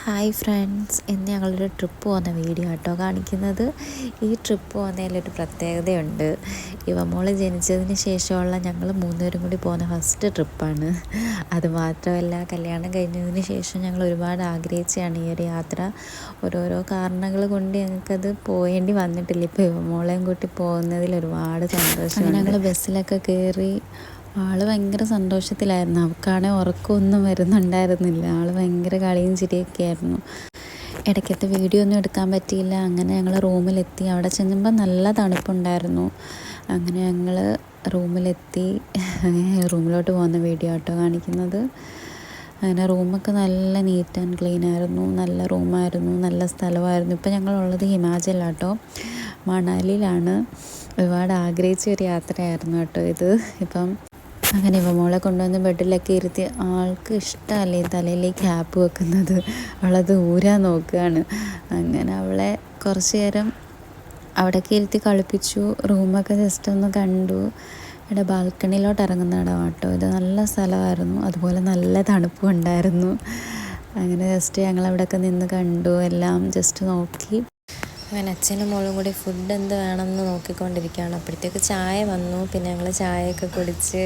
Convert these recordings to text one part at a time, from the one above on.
Hi friends, ഇന്ന് ഞങ്ങളൊരു trip പോകുന്ന വീഡിയോ കേട്ടോ കാണിക്കുന്നത്. ഈ ട്രിപ്പ് പോകുന്നതിലൊരു പ്രത്യേകതയുണ്ട്. മോൾ ജനിച്ചതിന് ശേഷമുള്ള ഞങ്ങൾ മൂന്നുപേരും കൂടി പോകുന്ന ഫസ്റ്റ് ട്രിപ്പാണ്. അതുമാത്രമല്ല, കല്യാണം കഴിഞ്ഞതിന് ശേഷം ഞങ്ങൾ ഒരുപാട് ആഗ്രഹിച്ചാണ് ഈ ഒരു യാത്ര. ഓരോരോ കാരണങ്ങൾ കൊണ്ട് ഞങ്ങൾക്കത് പോകേണ്ടി വന്നിട്ടില്ല. ഇപ്പോൾ മോളെയും കൂട്ടി പോകുന്നതിൽ ഒരുപാട് സന്തോഷം. ഞങ്ങൾ ബസ്സിലൊക്കെ കയറി ആൾ ഭയങ്കര സന്തോഷത്തിലായിരുന്നു. അവൾക്കാണെങ്കിൽ ഉറക്കമൊന്നും വരുന്നുണ്ടായിരുന്നില്ല. ആൾ ഭയങ്കര കളിയും ചിരിയൊക്കെ ആയിരുന്നു. ഇടയ്ക്കത്തെ വീഡിയോ ഒന്നും എടുക്കാൻ പറ്റിയില്ല. അങ്ങനെ ഞങ്ങൾ റൂമിലെത്തി. അവിടെ ചെല്ലുമ്പോൾ നല്ല തണുപ്പുണ്ടായിരുന്നു. അങ്ങനെ ഞങ്ങൾ റൂമിലെത്തി. റൂമിലോട്ട് പോകുന്ന വീഡിയോ ആട്ടോ കാണിക്കുന്നത്. അങ്ങനെ റൂമൊക്കെ നല്ല നീറ്റ് ആൻഡ് ക്ലീൻ ആയിരുന്നു. നല്ല റൂമായിരുന്നു, നല്ല സ്ഥലമായിരുന്നു. ഇപ്പം ഞങ്ങളുള്ളത് ഹിമാചലാട്ടോ, മണാലിയിലാണ്. ഒരുപാട് ആഗ്രഹിച്ച ഒരു യാത്രയായിരുന്നു കേട്ടോ ഇത്. അങ്ങനെ മോളെ കൊണ്ടുവന്ന് ബെഡിലൊക്കെ ഇരുത്തി. ആൾക്ക് ഇഷ്ടമല്ലേ തലയിൽ ക്യാപ്പ് വെക്കുന്നത്. അവളത് ഊരാൻ നോക്കുകയാണ്. അങ്ങനെ അവളെ കുറച്ച് നേരം അവിടേക്ക് ഇരുത്തി കളിപ്പിച്ചു. റൂമൊക്കെ ജസ്റ്റ് ഒന്ന് കണ്ടു. ഇവിടെ ബാൽക്കണിയിലോട്ട് ഇറങ്ങുന്ന ഇടം കേട്ടോ ഇത്. നല്ല സ്ഥലമായിരുന്നു, അതുപോലെ നല്ല തണുപ്പും ഉണ്ടായിരുന്നു. അങ്ങനെ ജസ്റ്റ് ഞങ്ങൾ അവിടെയൊക്കെ നിന്ന് കണ്ടു, എല്ലാം ജസ്റ്റ് നോക്കി. അങ്ങനെ അച്ഛനും മോളും കൂടി ഫുഡ് എന്ത് വേണമെന്ന് നോക്കിക്കൊണ്ടിരിക്കുകയാണ്. അപ്പോഴത്തേക്ക് ചായ വന്നു. പിന്നെ ഞങ്ങൾ ചായയൊക്കെ കുടിച്ച്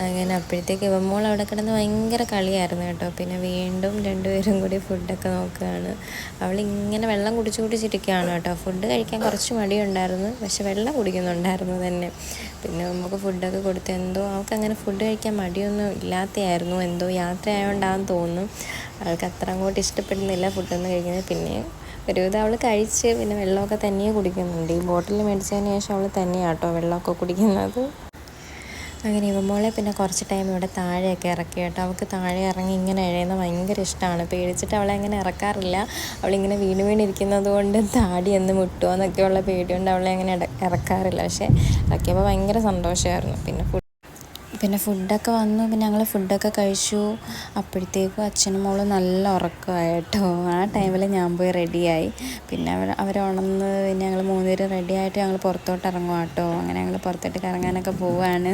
അങ്ങനെ അപ്പോഴത്തേക്ക് മോൾ അവിടെ കിടന്ന് ഭയങ്കര കളിയായിരുന്നു കേട്ടോ. പിന്നെ വീണ്ടും രണ്ടുപേരും കൂടി ഫുഡൊക്കെ നോക്കുകയാണ്. അവളിങ്ങനെ വെള്ളം കുടിച്ചിരിക്കുകയാണ് കേട്ടോ. ഫുഡ് കഴിക്കാൻ കുറച്ച് മടിയുണ്ടായിരുന്നു, പക്ഷെ വെള്ളം കുടിക്കുന്നുണ്ടായിരുന്നു തന്നെ. പിന്നെ നമുക്ക് ഫുഡൊക്കെ കൊടുത്ത് എന്തോ അവൾക്ക് അങ്ങനെ ഫുഡ് കഴിക്കാൻ മടിയൊന്നും ഇല്ലാത്തയായിരുന്നു. എന്തോ യാത്ര ആയതുകൊണ്ടാണെന്ന് തോന്നുന്നു. അവൾക്ക് അത്ര അങ്ങോട്ട് ഇഷ്ടപ്പെടുന്നില്ല ഫുഡൊന്നും കഴിക്കുന്നത്. പിന്നെ ഒരുവിധം അവൾ കഴിച്ച് പിന്നെ വെള്ളമൊക്കെ തനിയെ കുടിക്കുന്നുണ്ട്. ഈ ബോട്ടിൽ മേടിച്ചതിന് ശേഷം അവൾ തന്നെയാണ് കേട്ടോ വെള്ളമൊക്കെ കുടിക്കുന്നത്. അങ്ങനെ മോളെ പിന്നെ കുറച്ച് ടൈം ഇവിടെ താഴെയൊക്കെ ഇറക്കി കേട്ടോ. അവൾക്ക് താഴെ ഇറങ്ങി ഇങ്ങനെ എഴയുന്നത് ഭയങ്കര ഇഷ്ടമാണ്. പേടിച്ചിട്ട് അവളെ അങ്ങനെ ഇറക്കാറില്ല. അവളിങ്ങനെ വീണിരിക്കുന്നത് കൊണ്ട് താടി എന്ന് മുട്ടുമോ എന്നൊക്കെയുള്ള പേടിയുണ്ട് അവളെ അങ്ങനെ ഇറക്കാറില്ല. പക്ഷേ ഇറക്കിയപ്പോൾ ഭയങ്കര സന്തോഷമായിരുന്നു. പിന്നെ ഫുഡൊക്കെ വന്നു. പിന്നെ ഞങ്ങൾ ഫുഡൊക്കെ കഴിച്ചു. അപ്പോഴത്തേക്കും അച്ഛനും മോളും നല്ല ഉറക്കമായി കേട്ടോ. ആ ടൈമിൽ ഞാൻ പോയി റെഡിയായി. പിന്നെ അവരുണർന്ന് പിന്നെ ഞങ്ങൾ മൂന്നുപേരും റെഡിയായിട്ട് ഞങ്ങൾ പുറത്തോട്ട് ഇറങ്ങുക കേട്ടോ. അങ്ങനെ ഞങ്ങൾ പുറത്തോട്ട് കറങ്ങാനൊക്കെ പോവുകയാണ്.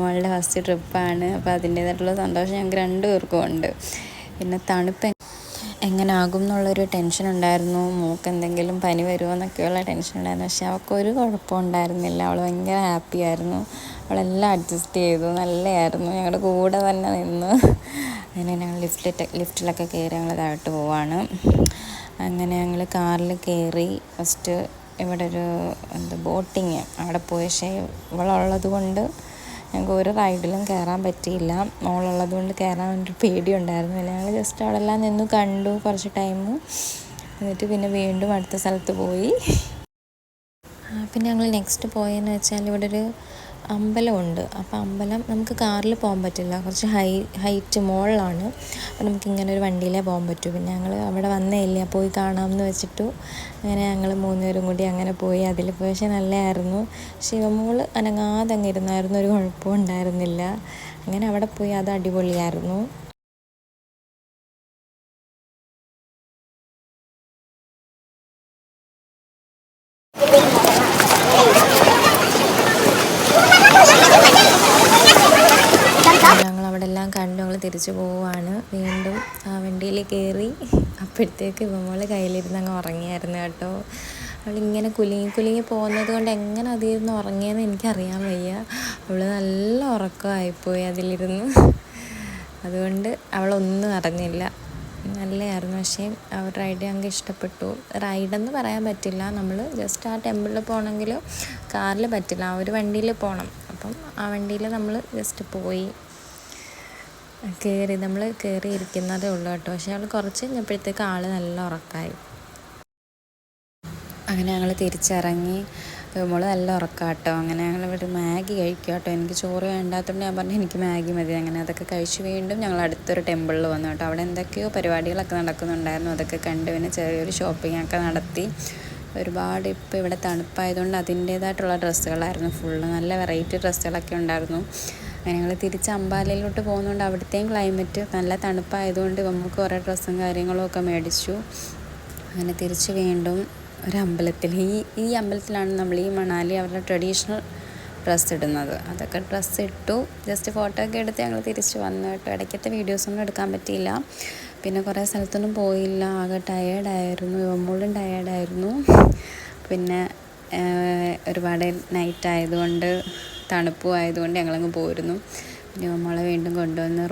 മോളുടെ ഫസ്റ്റ് ട്രിപ്പാണ്. അപ്പോൾ അതിൻ്റേതായിട്ടുള്ള സന്തോഷം ഞങ്ങൾക്ക് രണ്ടുപേർക്കും ഉണ്ട്. പിന്നെ തണുപ്പ് എങ്ങനെ ആകും എന്നുള്ളൊരു ടെൻഷൻ ഉണ്ടായിരുന്നു. മോൾക്ക് എന്തെങ്കിലും പനി വരുമോ എന്നൊക്കെയുള്ള ടെൻഷൻ ഉണ്ടായിരുന്നു. പക്ഷെ അവൾക്കൊരു കുഴപ്പം ഉണ്ടായിരുന്നില്ല. അവൾ ഭയങ്കര ഹാപ്പി ആയിരുന്നു. അവളെല്ലാം അഡ്ജസ്റ്റ് ചെയ്തു, നല്ലതായിരുന്നു. ഞങ്ങളുടെ കൂടെ തന്നെ നിന്ന്. അങ്ങനെ ഞങ്ങൾ ലിഫ്റ്റിലൊക്കെ കയറി ഞങ്ങൾ താഴോട്ട് പോവാണ്. അങ്ങനെ ഞങ്ങൾ കാറിൽ കയറി. ഫസ്റ്റ് ഇവിടെ ഒരു ബോട്ടിങ് അവിടെ പോയി. പക്ഷേ ഇവളുള്ളത് കൊണ്ട് ഞങ്ങൾക്ക് ഒരു റൈഡിലും കയറാൻ പറ്റിയില്ല. മോളുള്ളത് കൊണ്ട് കയറാൻ ഒരു പേടിയുണ്ടായിരുന്നു. പിന്നെ ഞങ്ങൾ ജസ്റ്റ് അവിടെല്ലാം നിന്ന് കണ്ടു കുറച്ച് ടൈം. എന്നിട്ട് പിന്നെ വീണ്ടും അടുത്ത സ്ഥലത്ത് പോയി. പിന്നെ ഞങ്ങൾ നെക്സ്റ്റ് പോയെന്ന് വെച്ചാൽ ഇവിടെ ഒരു അമ്പലമുണ്ട്. അപ്പോൾ അമ്പലം നമുക്ക് കാറിൽ പോകാൻ പറ്റില്ല, കുറച്ച് ഹൈറ്റ് മുകളിലാണ്. അപ്പോൾ നമുക്കിങ്ങനെ ഒരു വണ്ടിയിലേ പോകാൻ പറ്റൂ. പിന്നെ ഞങ്ങൾ അവിടെ വന്നേയില്ല, പോയി കാണാമെന്ന് വെച്ചിട്ടു അങ്ങനെ ഞങ്ങൾ മൂന്നുപേരും കൂടി അങ്ങനെ പോയി. അതിൽ പോയി. പക്ഷേ നല്ലതായിരുന്നു. ശിവമോൾ അനങ്ങാതെ അങ്ങ് ഇരുന്നായിരുന്നു, ഒരു കുഴപ്പവും ഉണ്ടായിരുന്നില്ല. അങ്ങനെ അവിടെ പോയി, അത് അടിപൊളിയായിരുന്നു. ഞങ്ങളവിടെ എല്ലാം കണ്ടു. ഞങ്ങൾ തിരിച്ചു പോവുകയാണ്. വീണ്ടും ആ വണ്ടിയിൽ കയറി. അപ്പോഴത്തേക്ക് മോൾ കയ്യിലിരുന്ന് അങ്ങ് ഉറങ്ങിയായിരുന്നു കേട്ടോ. അവളിങ്ങനെ കുലുങ്ങി പോകുന്നത് കൊണ്ട് എങ്ങനെ അതിരുന്ന് ഉറങ്ങിയെന്ന് എനിക്കറിയാൻ വയ്യ. അവൾ നല്ല ഉറക്കമായിപ്പോയി അതിലിരുന്ന്. അതുകൊണ്ട് അവളൊന്നും അറിഞ്ഞില്ല. നല്ലതായിരുന്നു. പക്ഷേ ആ റൈഡ് ഞങ്ങൾക്ക് ഇഷ്ടപ്പെട്ടു. റൈഡെന്ന് പറയാൻ പറ്റില്ല, നമ്മൾ ജസ്റ്റ് ആ ടെമ്പിളിൽ പോകണമെങ്കിൽ കാറിൽ പറ്റില്ല, ആ ഒരു വണ്ടിയിൽ പോകണം. അപ്പം ആ വണ്ടിയിൽ നമ്മൾ ജസ്റ്റ് പോയി നമ്മൾ കയറി ഇരിക്കുന്നതേ ഉള്ളൂ കേട്ടോ. പക്ഷേ അവൾ കുറച്ച് കഴിഞ്ഞപ്പോഴത്തേക്ക് ആൾ നല്ല ഉറക്കമായി. അങ്ങനെ ഞങ്ങൾ തിരിച്ചിറങ്ങി. മോൾ നല്ല ഉറക്കം കേട്ടോ. അങ്ങനെ ഞങ്ങളിവിടെ മാഗി കഴിക്കുക കേട്ടോ. എനിക്ക് ചോറ് വേണ്ടാത്തതുകൊണ്ട് ഞാൻ പറഞ്ഞു എനിക്ക് മാഗി മതി. അങ്ങനെ അതൊക്കെ കഴിച്ച് വീണ്ടും ഞങ്ങൾ അടുത്തൊരു ടെമ്പിളിൽ വന്നു കേട്ടോ. അവിടെ എന്തൊക്കെയോ പരിപാടികളൊക്കെ നടക്കുന്നുണ്ടായിരുന്നു. അതൊക്കെ കണ്ട് പിന്നെ ചെറിയൊരു ഷോപ്പിങ്ങൊക്കെ നടത്തി. ഒരുപാട് ഇപ്പോൾ ഇവിടെ തണുപ്പായതുകൊണ്ട് അതിൻ്റേതായിട്ടുള്ള ഡ്രസ്സുകളായിരുന്നു ഫുള്ള്. നല്ല വെറൈറ്റി ഡ്രസ്സുകളൊക്കെ ഉണ്ടായിരുന്നു. അങ്ങനെ ഞങ്ങൾ തിരിച്ച് അംബാലയിലോട്ട് പോകുന്നതുകൊണ്ട് അവിടുത്തെയും ക്ലൈമറ്റ് നല്ല തണുപ്പായതുകൊണ്ട് നമുക്ക് കുറേ ഡ്രസ്സും കാര്യങ്ങളും ഒക്കെ മേടിച്ചു. അങ്ങനെ തിരിച്ച് വീണ്ടും ഒരു അമ്പലത്തിൽ, ഈ അമ്പലത്തിലാണ് നമ്മൾ ഈ മണാലി അവരുടെ ട്രഡീഷണൽ ഡ്രസ്സ് ഇടുന്നത്. അതൊക്കെ ഡ്രസ്സ് ഇട്ടു. ജസ്റ്റ് ഫോട്ടോ ഒക്കെ എടുത്ത് ഞങ്ങൾ തിരിച്ച് വന്നു കേട്ടോ. ഇടയ്ക്കത്തെ വീഡിയോസൊന്നും എടുക്കാൻ പറ്റിയില്ല. പിന്നെ കുറേ സ്ഥലത്തൊന്നും പോയില്ല. ആകെ ടയേർഡായിരുന്നു. യുവമോളും ടയേർഡായിരുന്നു. പിന്നെ ഒരുപാട് നൈറ്റ് ആയതുകൊണ്ട് തണുപ്പും ആയതുകൊണ്ട് ഞങ്ങളങ്ങ് പോരുന്നു. പിന്നെ യുവമോളെ വീണ്ടും കൊണ്ടുവന്ന്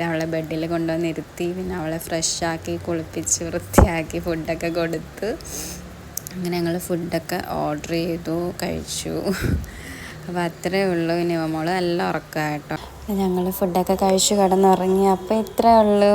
അവളെ ബെഡിൽ കൊണ്ടുവന്ന് ഇരുത്തി. പിന്നെ അവളെ ഫ്രഷാക്കി കുളിപ്പിച്ച് വൃത്തിയാക്കി ഫുഡൊക്കെ കൊടുത്ത് അങ്ങനെ ഞങ്ങൾ ഫുഡൊക്കെ ഓർഡർ ചെയ്തു, കഴിച്ചു. അപ്പോൾ അത്രയേ ഉള്ളൂ. ഇനി യുവമോൾ നല്ല ഉറക്കമാണ് കേട്ടോ. ഞങ്ങൾ ഫുഡൊക്കെ കഴിച്ചു കിടന്നുറങ്ങി. അപ്പോൾ ഇത്രയേ ഉള്ളൂ.